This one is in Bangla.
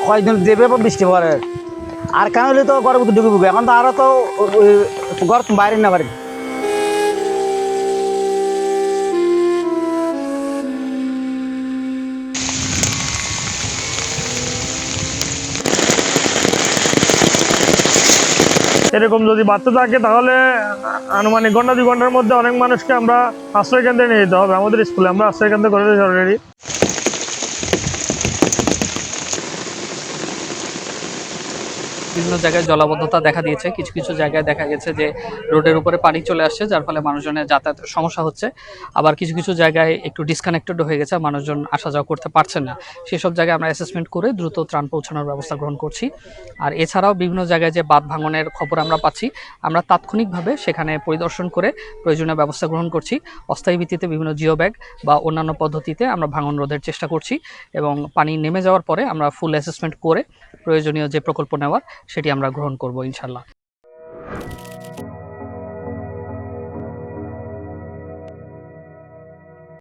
কয়েকদিন দেবে বৃষ্টি পরে আর কেন হলে তো ঘরের মধ্যে ঢুকে এখন তো আরো তো ঘর বাইরে না পারি। এরকম যদি বাড়তে থাকে তাহলে আনুমানিক ঘন্টা 2 ঘন্টার মধ্যে অনেক মানুষকে আমরা আশ্রয় কেন্দ্রে নিয়ে যেতে হবে। আমাদের স্কুলে আমরা আশ্রয় কেন্দ্র করে দিয়েছি অলরেডি। বিভিন্ন জায়গায় জলাবদ্ধতা দেখা দিয়েছে, কিছু কিছু জায়গায় দেখা গেছে যে রোডের উপরে পানি চলে আসছে, যার ফলে মানুষজনের যাতায়াতের সমস্যা হচ্ছে। আবার কিছু কিছু জায়গায় একটু ডিসকানেক্টেড হয়ে গেছে, মানুষজন আসা যাওয়া করতে পারছেন না। সেসব জায়গায় আমরা অ্যাসেসমেন্ট করে দ্রুত ত্রাণ পৌঁছানোর ব্যবস্থা গ্রহণ করছি। আর এছাড়াও বিভিন্ন জায়গায় যে বাঁধ ভাঙনের খবর আমরা পাচ্ছি, আমরা তাৎক্ষণিকভাবে সেখানে পরিদর্শন করে প্রয়োজনীয় ব্যবস্থা গ্রহণ করছি। অস্থায়ী ভিত্তিতে বিভিন্ন জিও ব্যাগ বা অন্যান্য পদ্ধতিতে আমরা ভাঙন রোধের চেষ্টা করছি এবং পানি নেমে যাওয়ার পরে আমরা ফুল অ্যাসেসমেন্ট করে প্রয়োজনীয় যে প্রকল্প নেওয়ার সেটি আমরা গ্রহণ করব ইনশাল্লাহ।